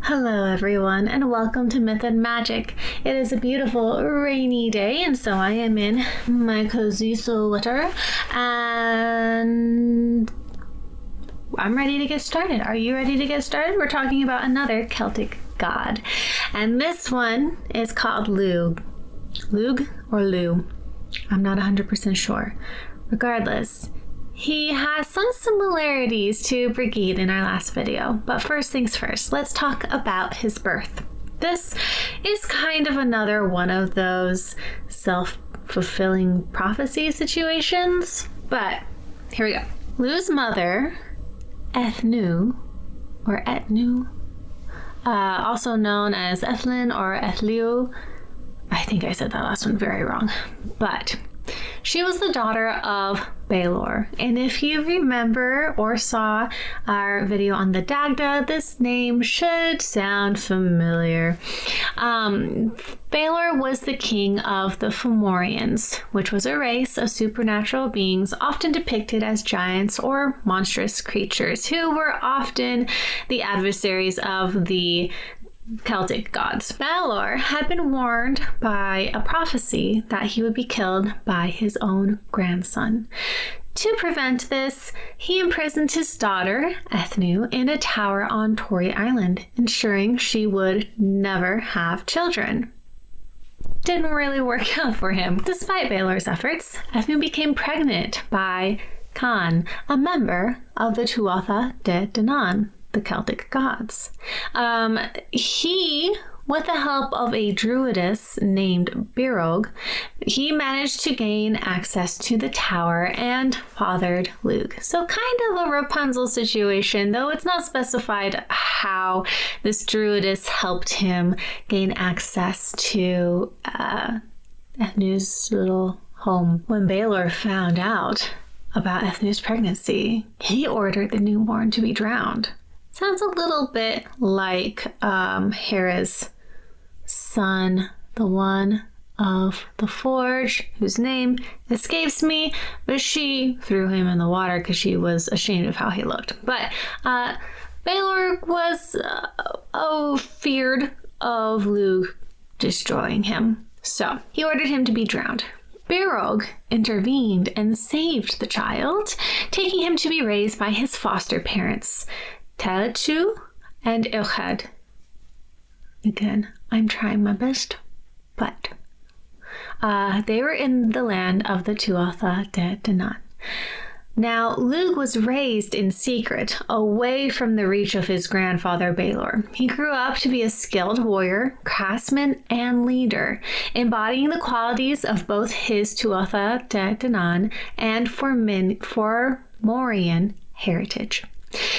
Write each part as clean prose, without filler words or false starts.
Hello everyone, and welcome to Myth and Magic. It is a beautiful rainy day, and so I am in my cozy sweater, and I'm ready to get started. Are you ready to get started? We're talking about another Celtic god, and this one is called Lugh. Lugh or Lugh? I'm not 100% sure. Regardless, he has some similarities to Brigid in our last video, but first things first, let's talk about his birth. This is kind of another one of those self-fulfilling prophecy situations, but here we go. Lugh's mother, Ethnu, also known as Ethlyn or Ethliu, I think I said that last one very wrong, but she was the daughter of Balor, and if you remember or saw our video on the Dagda, this name should sound familiar. Balor was the king of the Fomorians, which was a race of supernatural beings often depicted as giants or monstrous creatures who were often the adversaries of the Celtic gods. Balor had been warned by a prophecy that he would be killed by his own grandson. To prevent this, he imprisoned his daughter, Ethnu, in a tower on Tory Island, ensuring she would never have children. Didn't really work out for him. Despite Balor's efforts, Ethnu became pregnant by Can, a member of the Tuatha Dé Danann, the Celtic gods. He, with the help of a druidess named Birog, he managed to gain access to the tower and fathered Lugh. So kind of a Rapunzel situation, though it's not specified how this druidess helped him gain access to Ethnu's little home. When Balor found out about Ethnu's pregnancy, he ordered the newborn to be drowned. Sounds a little bit like Hera's son, the one of the forge, whose name escapes me, but she threw him in the water because she was ashamed of how he looked. But Balor was feared of Lugh destroying him, so he ordered him to be drowned. Birog intervened and saved the child, taking him to be raised by his foster parents, Tailchu and Ilchad. Again, I'm trying my best, but they were in the land of the Tuatha Dé Danann. Now, Lugh was raised in secret, away from the reach of his grandfather Balor. He grew up to be a skilled warrior, craftsman, and leader, embodying the qualities of both his Tuatha Dé Danann and Fomorian heritage.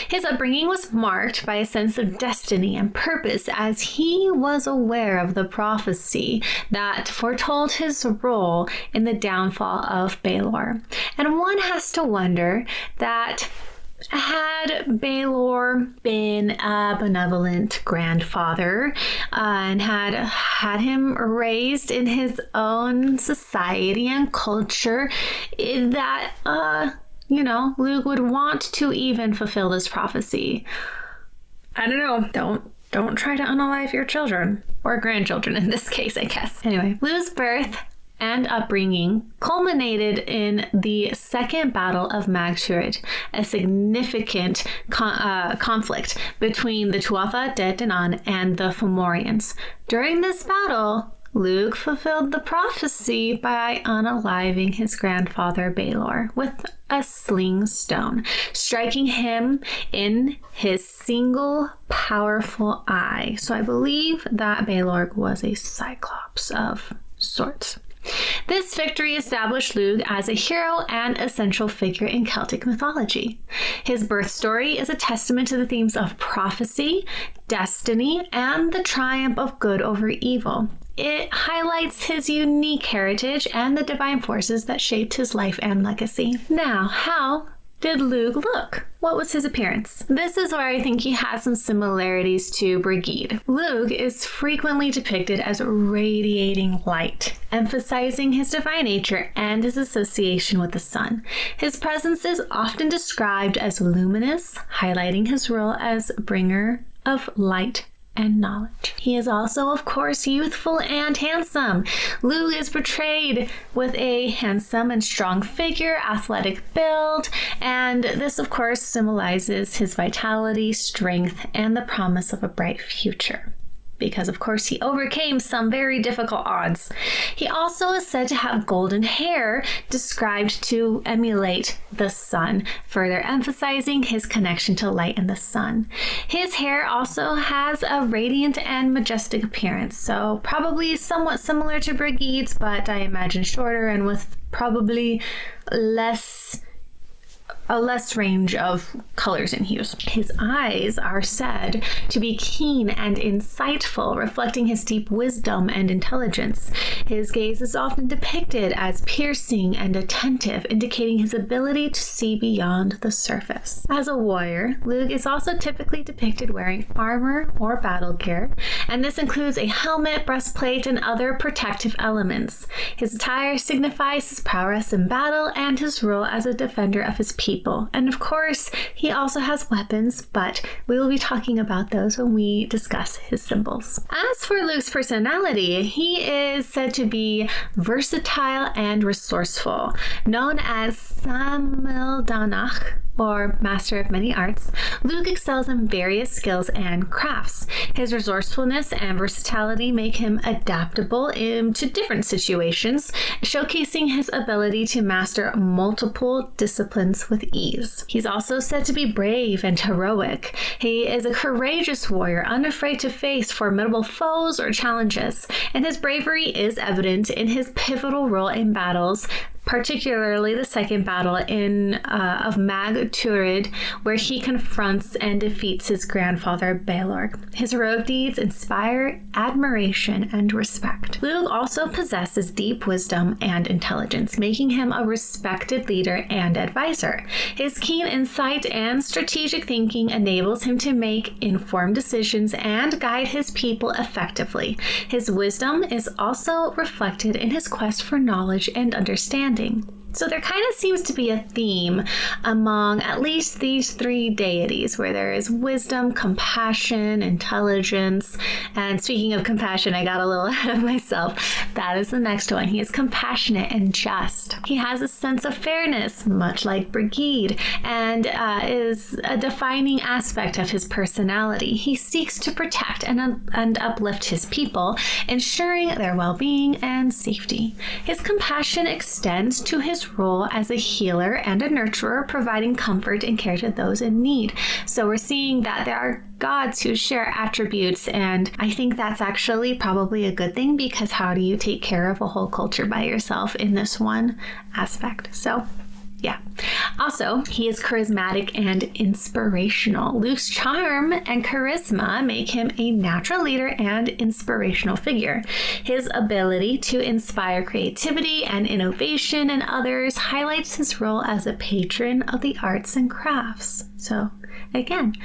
His upbringing was marked by a sense of destiny and purpose, as he was aware of the prophecy that foretold his role in the downfall of Balor. And one has to wonder that had Balor been a benevolent grandfather and had him raised in his own society and culture, that Lugh would want to even fulfill this prophecy. I don't know. Don't try to unalive your children. Or grandchildren in this case, I guess. Anyway, Lugh's birth and upbringing culminated in the Second Battle of Mag Tuired, a significant conflict between the Tuatha Dé Danann and the Fomorians. During this battle, Lugh fulfilled the prophecy by unaliving his grandfather Balor with a sling stone, striking him in his single powerful eye. So I believe that Balor was a cyclops of sorts. This victory established Lugh as a hero and essential figure in Celtic mythology. His birth story is a testament to the themes of prophecy, destiny, and the triumph of good over evil. It highlights his unique heritage and the divine forces that shaped his life and legacy. Now, how did Lugh look? What was his appearance? This is where I think he has some similarities to Brigid. Lugh is frequently depicted as radiating light, emphasizing his divine nature and his association with the sun. His presence is often described as luminous, highlighting his role as bringer of light and knowledge. He is also, of course, youthful and handsome. Lugh is portrayed with a handsome and strong figure, athletic build, and this, of course, symbolizes his vitality, strength, and the promise of a bright future, because of course he overcame some very difficult odds. He also is said to have golden hair, described to emulate the sun, further emphasizing his connection to light and the sun. His hair also has a radiant and majestic appearance, so probably somewhat similar to Brigide's, but I imagine shorter and with probably a less range of colors and hues. His eyes are said to be keen and insightful, reflecting his deep wisdom and intelligence. His gaze is often depicted as piercing and attentive, indicating his ability to see beyond the surface. As a warrior, Lugh is also typically depicted wearing armor or battle gear, and this includes a helmet, breastplate, and other protective elements. His attire signifies his prowess in battle and his role as a defender of his people. And of course, he also has weapons, but we will be talking about those when we discuss his symbols. As for Lugh's personality, he is said to be versatile and resourceful. Known as Samildánach, or master of many arts, Lugh excels in various skills and crafts. His resourcefulness and versatility make him adaptable to different situations, showcasing his ability to master multiple disciplines with ease. He's also said to be brave and heroic. He is a courageous warrior, unafraid to face formidable foes or challenges, and his bravery is evident in his pivotal role in battles, particularly the second battle of Mag Tuired, where he confronts and defeats his grandfather Balor. His heroic deeds inspire admiration and respect. Lugh also possesses deep wisdom and intelligence, making him a respected leader and advisor. His keen insight and strategic thinking enables him to make informed decisions and guide his people effectively. His wisdom is also reflected in his quest for knowledge and understanding. So there kind of seems to be a theme among at least these three deities, where there is wisdom, compassion, intelligence. And speaking of compassion, I got a little ahead of myself. That is the next one. He is compassionate and just. He has a sense of fairness, much like Brigide, and is a defining aspect of his personality. He seeks to protect and uplift his people, ensuring their well-being and safety. His compassion extends to his role as a healer and a nurturer, providing comfort and care to those in need. So we're seeing that there are gods who share attributes, and I think that's actually probably a good thing, because how do you take care of a whole culture by yourself in this one aspect? So yeah. Also, he is charismatic and inspirational. Lugh's charm and charisma make him a natural leader and inspirational figure. His ability to inspire creativity and innovation in others highlights his role as a patron of the arts and crafts. So, again,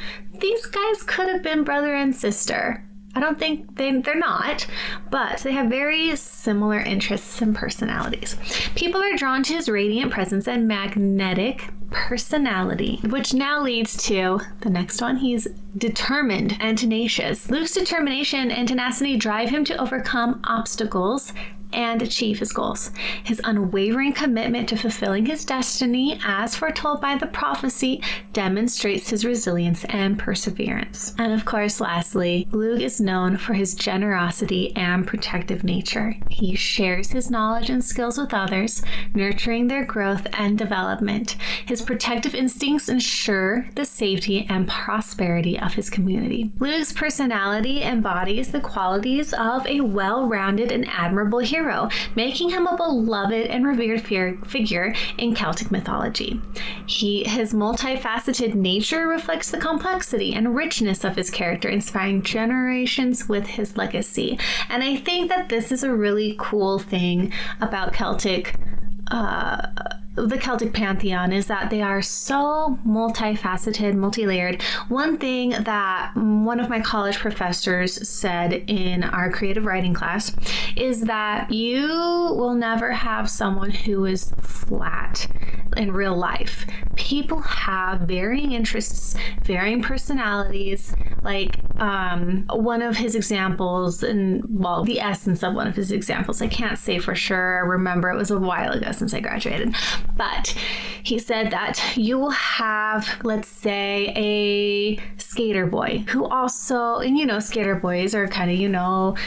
these guys could have been brother and sister. I don't think they're not, but they have very similar interests and personalities. People are drawn to his radiant presence and magnetic personality, which now leads to the next one. He's determined and tenacious. Lugh's determination and tenacity drive him to overcome obstacles and achieve his goals. His unwavering commitment to fulfilling his destiny, as foretold by the prophecy, demonstrates his resilience and perseverance. And of course, lastly, Lugh is known for his generosity and protective nature. He shares his knowledge and skills with others, nurturing their growth and development. His protective instincts ensure the safety and prosperity of his community. Lugh's personality embodies the qualities of a well-rounded and admirable hero, making him a beloved and revered figure in Celtic mythology. His multifaceted nature reflects the complexity and richness of his character, inspiring generations with his legacy. And I think that this is a really cool thing about the Celtic pantheon, is that they are so multifaceted, multi-layered. One thing that one of my college professors said in our creative writing class is that you will never have someone who is flat in real life. People have varying interests, varying personalities. Like one of his examples, and well, the essence of one of his examples, I can't say for sure. Remember, it was a while ago since I graduated, but he said that you will have, let's say, a skater boy who also, and skater boys are kind of,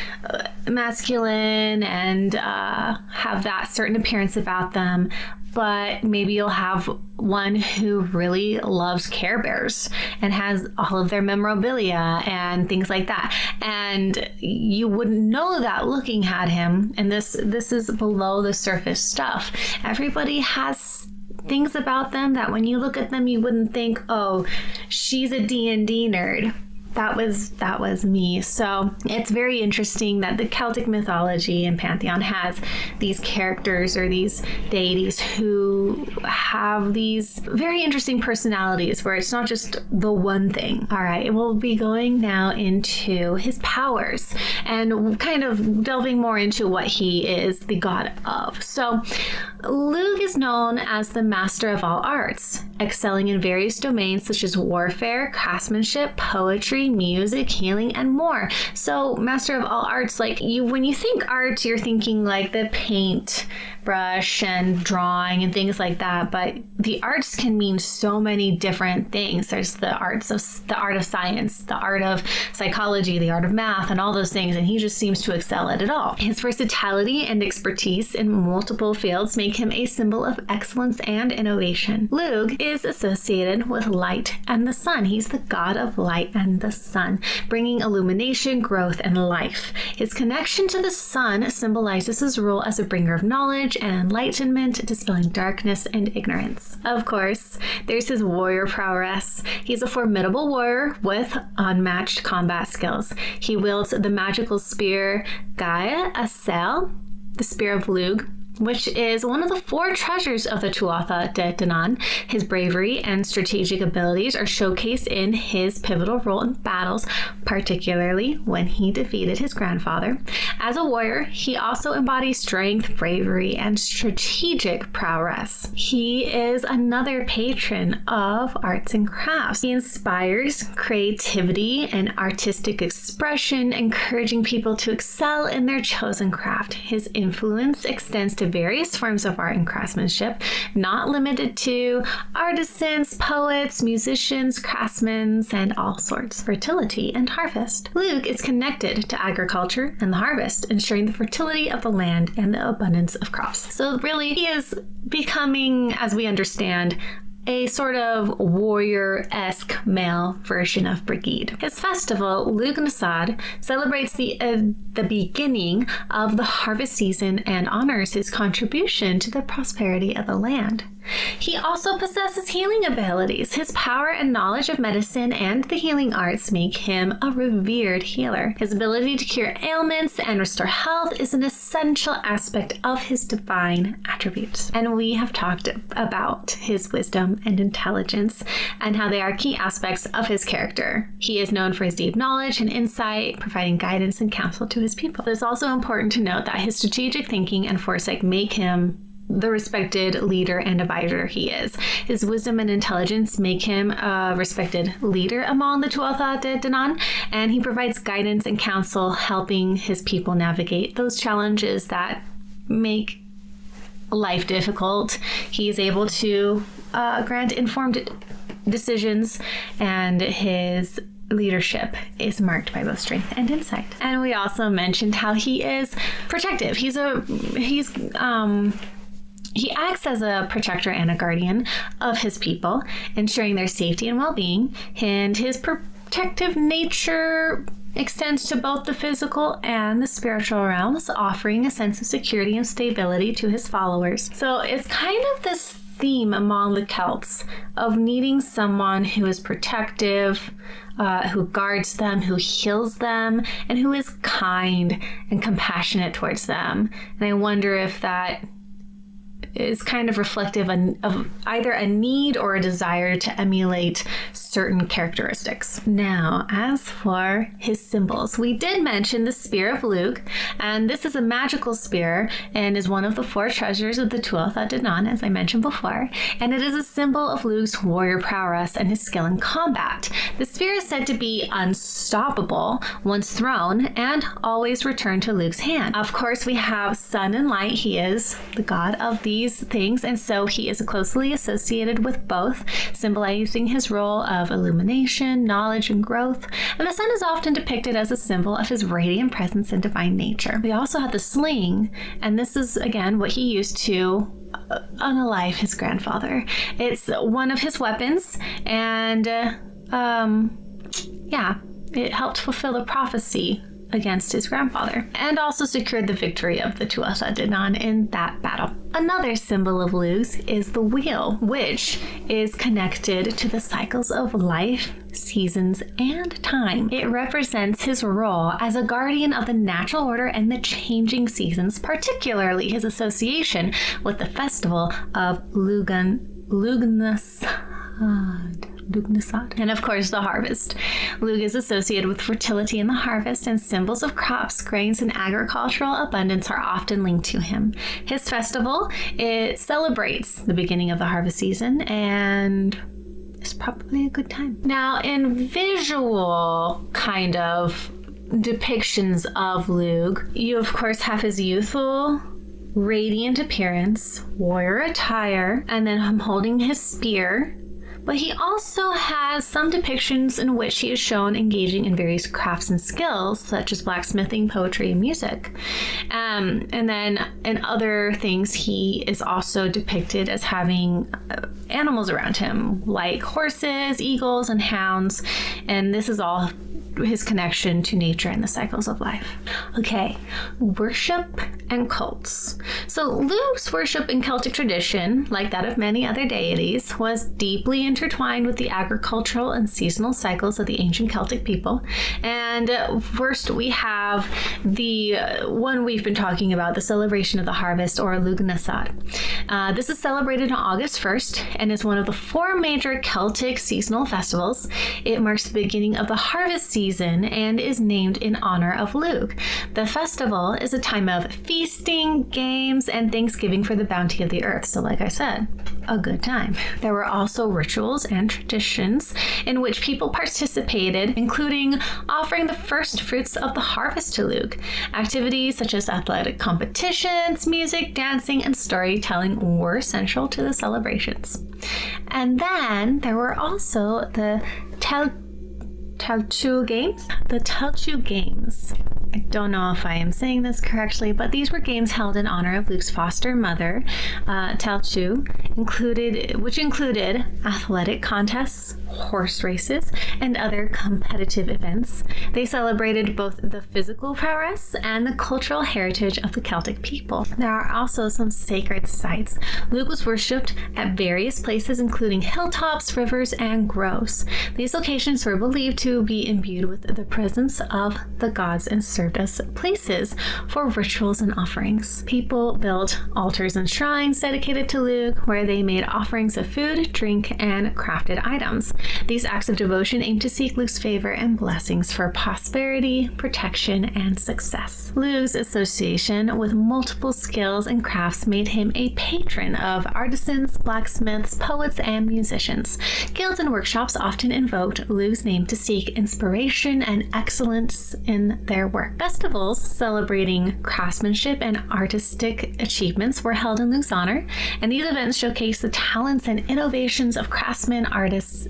masculine and have that certain appearance about them. But maybe you'll have one who really loves Care Bears and has all of their memorabilia and things like that. And you wouldn't know that looking at him. And this is below the surface stuff. Everybody has things about them that when you look at them, you wouldn't think, oh, she's a D&D nerd. That was me. So it's very interesting that the Celtic mythology and pantheon has these characters or these deities who have these very interesting personalities where it's not just the one thing. All right, we'll be going now into his powers and kind of delving more into what he is the god of. So Lugh is known as the master of all arts, excelling in various domains such as warfare, craftsmanship, poetry, music, healing, and more. So master of all arts, when you think art, you're thinking like the paint brush and drawing and things like that, but the arts can mean so many different things. There's the art of science, the art of psychology, the art of math, and all those things, and he just seems to excel at it all. His versatility and expertise in multiple fields make him a symbol of excellence and innovation. Lugh is associated with light and the sun. He's the god of light and the sun, bringing illumination, growth, and life. His connection to the sun symbolizes his role as a bringer of knowledge and enlightenment, dispelling darkness and ignorance. Of course, there's his warrior prowess. He's a formidable warrior with unmatched combat skills. He wields the magical spear Gaia Asel, the spear of Lugh, which is one of the 4 treasures of the Tuatha Dé Danann. His bravery and strategic abilities are showcased in his pivotal role in battles, particularly when he defeated his grandfather. As a warrior, he also embodies strength, bravery, and strategic prowess. He is another patron of arts and crafts. He inspires creativity and artistic expression, encouraging people to excel in their chosen craft. His influence extends to various forms of art and craftsmanship, not limited to artisans, poets, musicians, craftsmen, and all sorts. Fertility and harvest. Lugh is connected to agriculture and the harvest, ensuring the fertility of the land and the abundance of crops. So really, he is becoming, as we understand, a sort of warrior-esque male version of Brigid. His festival, Lughnasadh, celebrates the beginning of the harvest season and honors his contribution to the prosperity of the land. He also possesses healing abilities. His power and knowledge of medicine and the healing arts make him a revered healer. His ability to cure ailments and restore health is an essential aspect of his divine attributes. And we have talked about his wisdom and intelligence and how they are key aspects of his character. He is known for his deep knowledge and insight, providing guidance and counsel to his people. It's also important to note that his strategic thinking and foresight make him the respected leader and advisor he is. His wisdom and intelligence make him a respected leader among the Tuatha Dé Danann, and he provides guidance and counsel, helping his people navigate those challenges that make life difficult. He is able to grant informed decisions, and his leadership is marked by both strength and insight. And we also mentioned how he is protective. He acts as a protector and a guardian of his people, ensuring their safety and well-being, and his protective nature extends to both the physical and the spiritual realms, offering a sense of security and stability to his followers. So it's kind of this theme among the Celts of needing someone who is protective, who guards them, who heals them, and who is kind and compassionate towards them. And I wonder if that is kind of reflective of either a need or a desire to emulate certain characteristics. Now, as for his symbols, we did mention the Spear of Lugh, and this is a magical spear and is one of the 4 treasures of the Tuatha Dé Danann, as I mentioned before, and it is a symbol of Lugh's warrior prowess and his skill in combat. The spear is said to be unstoppable once thrown and always return to Lugh's hand. Of course, we have sun and light. He is the god of these things, and so he is closely associated with both, symbolizing his role of illumination, knowledge, and growth. And the sun is often depicted as a symbol of his radiant presence and divine nature. We also have the sling, and this is again what he used to unalive his grandfather. It's one of his weapons, and it helped fulfill a prophecy against his grandfather, and also secured the victory of the Tuatha Dé Danann in that battle. Another symbol of Lugh's is the wheel, which is connected to the cycles of life, seasons, and time. It represents his role as a guardian of the natural order and the changing seasons, particularly his association with the festival of Lughnasadh. And of course, the harvest. Lugh is associated with fertility in the harvest, and symbols of crops, grains, and agricultural abundance are often linked to him. His festival, it celebrates the beginning of the harvest season, and it's probably a good time. Now, in visual kind of depictions of Lugh, you of course have his youthful, radiant appearance, warrior attire, and then him holding his spear. But he also has some depictions in which he is shown engaging in various crafts and skills, such as blacksmithing, poetry, and music. And then in other things, he is also depicted as having animals around him, like horses, eagles, and hounds. And this is all his connection to nature and the cycles of life. Okay, worship and cults. So Lugh's worship in Celtic tradition, like that of many other deities, was deeply intertwined with the agricultural and seasonal cycles of the ancient Celtic people. And first we have the one we've been talking about, the celebration of the harvest, or Lughnasadh. This is celebrated on August 1st and is one of the 4 major Celtic seasonal festivals. It marks the beginning of the harvest season and is named in honor of Lugh. The festival is a time of feasting, games, and thanksgiving for the bounty of the earth. So like I said, a good time. There were also rituals and traditions in which people participated, including offering the first fruits of the harvest to Lugh. Activities such as athletic competitions, music, dancing, and storytelling were essential to the celebrations. And then there were also the Tailtiu games. The Tailtiu games. I don't know if I am saying this correctly, but these were games held in honor of Lugh's foster mother, Tailtiu, which included athletic contests, horse races, and other competitive events. They celebrated both the physical prowess and the cultural heritage of the Celtic people. There are also some sacred sites. Lugh was worshipped at various places, including hilltops, rivers, and groves. These locations were believed to be imbued with the presence of the gods and served as places for rituals and offerings. People built altars and shrines dedicated to Lugh, where they made offerings of food, drink, and crafted items. These acts of devotion aimed to seek Lugh's favor and blessings for prosperity, protection, and success. Lugh's association with multiple skills and crafts made him a patron of artisans, blacksmiths, poets, and musicians. Guilds and workshops often invoked Lugh's name to seek inspiration and excellence in their work. Festivals celebrating craftsmanship and artistic achievements were held in Lugh's honor, and these events showcase the talents and innovations of craftsmen, artists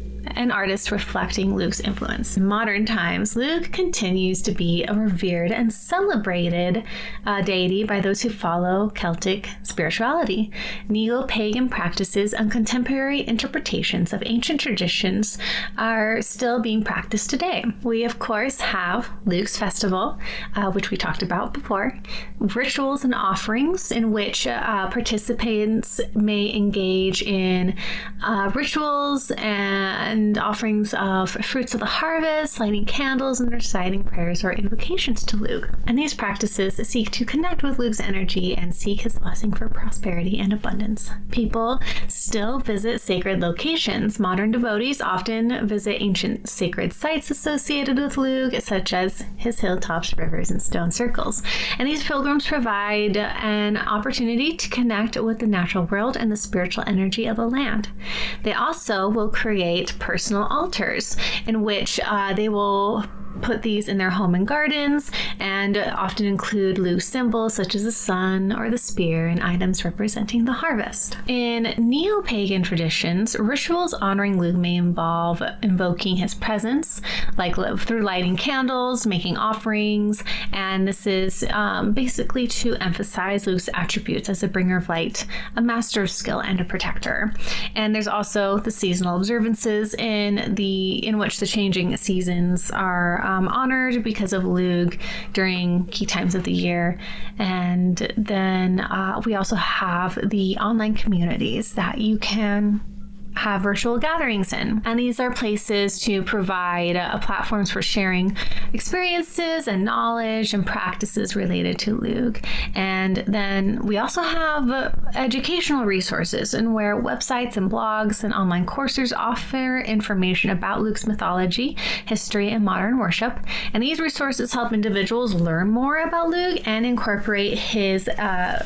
reflecting Lugh's influence. In modern times, Lugh continues to be a revered and celebrated deity by those who follow Celtic spirituality. Neo-pagan practices and contemporary interpretations of ancient traditions are still being practiced today. We, of course, have Lugh's festival, which we talked about before, rituals and offerings in which participants may engage in rituals and and offerings of fruits of the harvest, lighting candles, and reciting prayers or invocations to Lugh. And these practices seek to connect with Lugh's energy and seek his blessing for prosperity and abundance. People still visit sacred locations. Modern devotees often visit ancient sacred sites associated with Lugh, such as his hilltops, rivers, and stone circles. And these pilgrims provide an opportunity to connect with the natural world and the spiritual energy of the land. They also will create personal altars in which they will put these in their home and gardens, and often include Lugh symbols such as the sun or the spear and items representing the harvest. In neo-pagan traditions, rituals honoring Lugh may involve invoking his presence, like through lighting candles, making offerings, and this is basically to emphasize Lugh's attributes as a bringer of light, a master of skill, and a protector. And there's also the seasonal observances in which the changing seasons are honored because of Lugh during key times of the year. And then we also have the online communities that you can have virtual gatherings in. And these are places to provide platforms for sharing experiences and knowledge and practices related to Lugh. And then we also have educational resources, and where websites and blogs and online courses offer information about Lugh's mythology, history, and modern worship. And these resources help individuals learn more about Lugh and incorporate his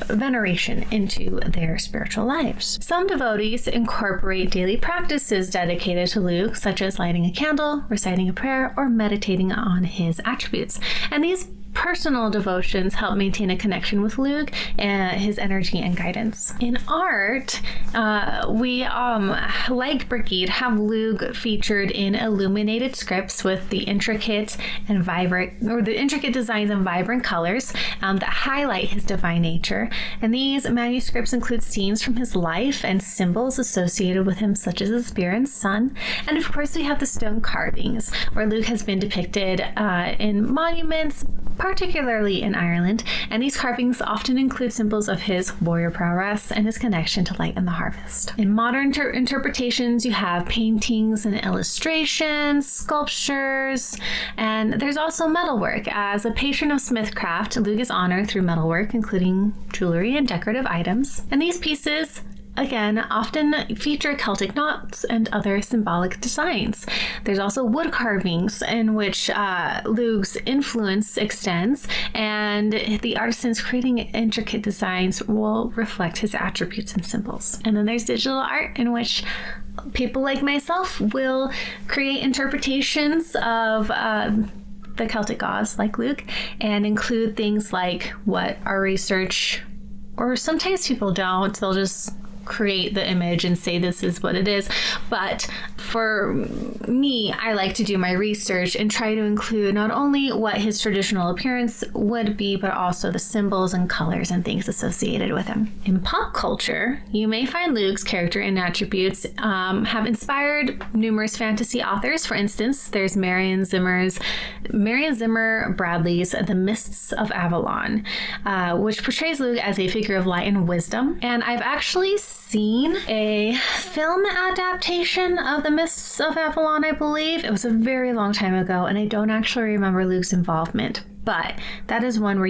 veneration into their spiritual lives. Some devotees incorporate daily practices dedicated to Lugh, such as lighting a candle, reciting a prayer, or meditating on his attributes. And these personal devotions help maintain a connection with Lugh and his energy and guidance. In art, we, like Brigitte, have Lugh featured in illuminated scripts with the intricate designs and vibrant colors that highlight his divine nature. And these manuscripts include scenes from his life and symbols associated with him, such as the spear and sun. And of course, we have the stone carvings, where Lugh has been depicted in monuments, particularly in Ireland, and these carvings often include symbols of his warrior prowess and his connection to light and the harvest. In modern interpretations, you have paintings and illustrations, sculptures, and there's also metalwork. As a patron of smithcraft, Lugh is honored through metalwork, including jewelry and decorative items. And these pieces, again, often feature Celtic knots and other symbolic designs. There's also wood carvings in which Lugh's influence extends, and the artisans creating intricate designs will reflect his attributes and symbols. And then there's digital art, in which people like myself will create interpretations of the Celtic gods like Lugh, and include things like what our research, or sometimes people don't, they'll just create the image and say this is what it is. But for me, I like to do my research and try to include not only what his traditional appearance would be, but also the symbols and colors and things associated with him. In pop culture, you may find Lugh's character and attributes have inspired numerous fantasy authors. For instance, there's Marion Zimmer Bradley's The Mists of Avalon, which portrays Lugh as a figure of light and wisdom. And I've actually seen a film adaptation of The Mists of Avalon, I believe. It was a very long time ago, and I don't actually remember Lugh's involvement. But that is one where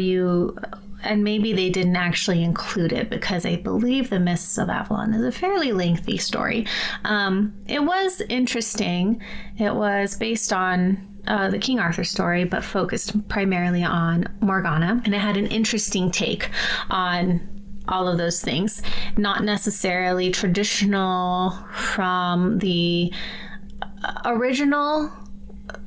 and maybe they didn't actually include it, because I believe The Mists of Avalon is a fairly lengthy story. It was interesting. It was based on the King Arthur story, but focused primarily on Morgana. And it had an interesting take on all of those things. Not necessarily traditional from the original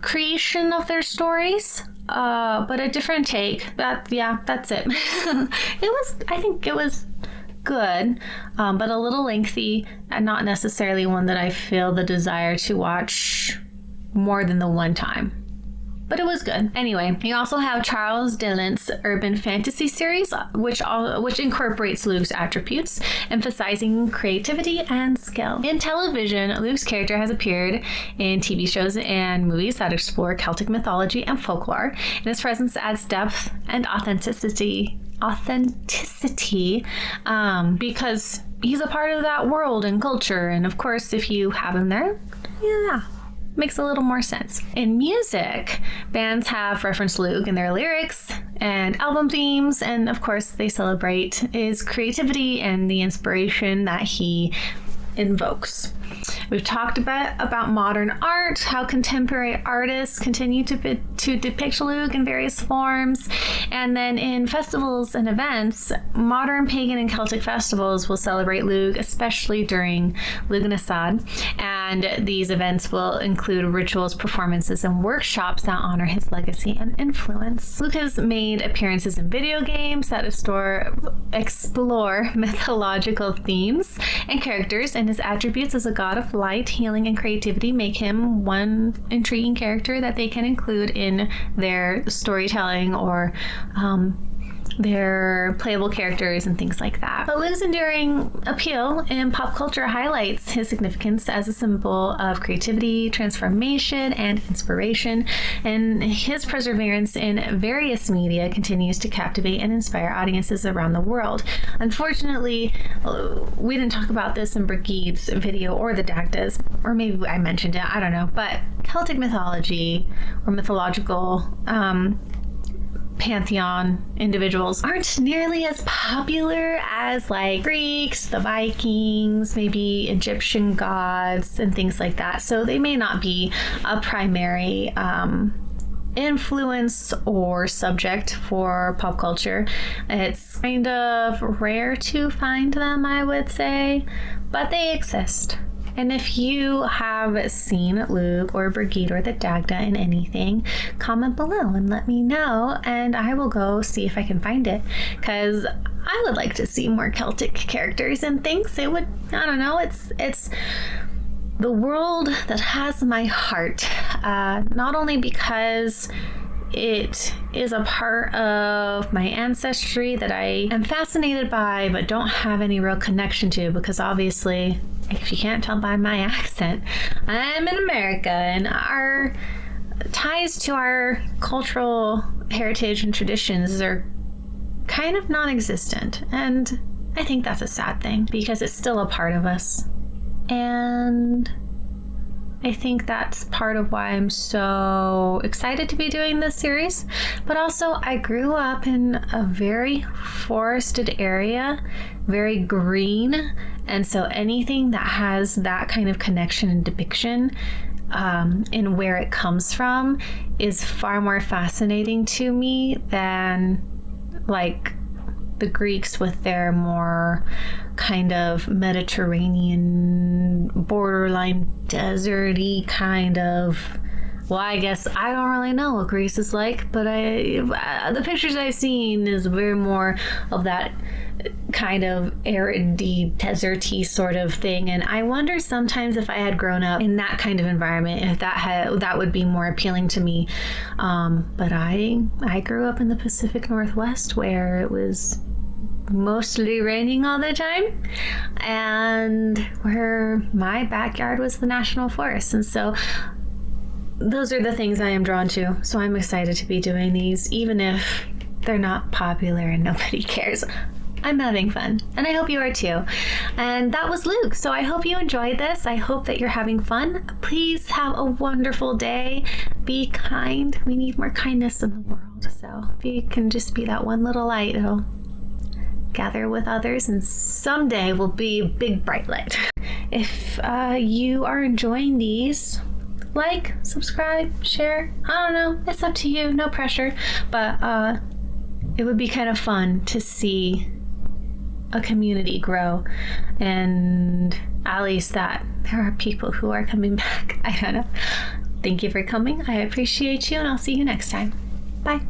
creation of their stories, but a different take. That's it. I think it was good, but a little lengthy, and not necessarily one that I feel the desire to watch more than the one time. But it was good. Anyway, you also have Charles Dillon's urban fantasy series, which incorporates Lugh's attributes, emphasizing creativity and skill. In television, Lugh's character has appeared in TV shows and movies that explore Celtic mythology and folklore, and his presence adds depth and authenticity, because he's a part of that world and culture. And of course, if you have him there, yeah, makes a little more sense. In music, bands have referenced Lugh in their lyrics and album themes, and of course they celebrate his creativity and the inspiration that he invokes. We've talked about modern art, how contemporary artists continue to depict Lugh in various forms. And then in festivals and events, modern pagan and Celtic festivals will celebrate Lugh, especially during Lughnasadh. And these events will include rituals, performances, and workshops that honor his legacy and influence. Lugh has made appearances in video games that explore mythological themes and characters, and his attributes as a god of light, healing, and creativity make him one intriguing character that they can include in their storytelling or their playable characters and things like that. But Lugh's enduring appeal in pop culture highlights his significance as a symbol of creativity, transformation, and inspiration, and his perseverance in various media continues to captivate and inspire audiences around the world. Unfortunately, we didn't talk about this in Brigide's video or the Dagda's, or maybe I mentioned it, I don't know, but Celtic mythology or mythological pantheon individuals aren't nearly as popular as like Greeks, the Vikings, maybe Egyptian gods and things like that. So they may not be a primary influence or subject for pop culture. It's kind of rare to find them, I would say, but they exist. And if you have seen Lugh or Brigid or the Dagda in anything, comment below and let me know, and I will go see if I can find it, because I would like to see more Celtic characters and things. It would, I don't know, it's the world that has my heart, not only because it is a part of my ancestry that I am fascinated by but don't have any real connection to, because obviously, if you can't tell by my accent, I'm in America, and our ties to our cultural heritage and traditions are kind of non-existent. And I think that's a sad thing, because it's still a part of us. And I think that's part of why I'm so excited to be doing this series. But also, I grew up in a very forested area, very green, and so anything that has that kind of connection and depiction in where it comes from is far more fascinating to me than like the Greeks with their more kind of Mediterranean, borderline deserty kind of, well, I guess I don't really know what Greece is like, but the pictures I've seen is very more of that kind of aridy, deserty sort of thing. And I wonder sometimes if I had grown up in that kind of environment, if that would be more appealing to me. But I grew up in the Pacific Northwest, where it was mostly raining all the time, and where my backyard was the national forest. And so those are the things I am drawn to. So I'm excited to be doing these, even if they're not popular and nobody cares. I'm having fun, and I hope you are too. And that was Lugh. So I hope you enjoyed this. I hope that you're having fun. Please have a wonderful day. Be kind. We need more kindness in the world. So if you can just be that one little light, it'll gather with others, and someday will be a big bright light. If you are enjoying these, like, subscribe, share. I don't know. It's up to you. No pressure. But it would be kind of fun to see a community grow, and at least that there are people who are coming back. I don't know. Thank you for coming. I appreciate you, and I'll see you next time. Bye.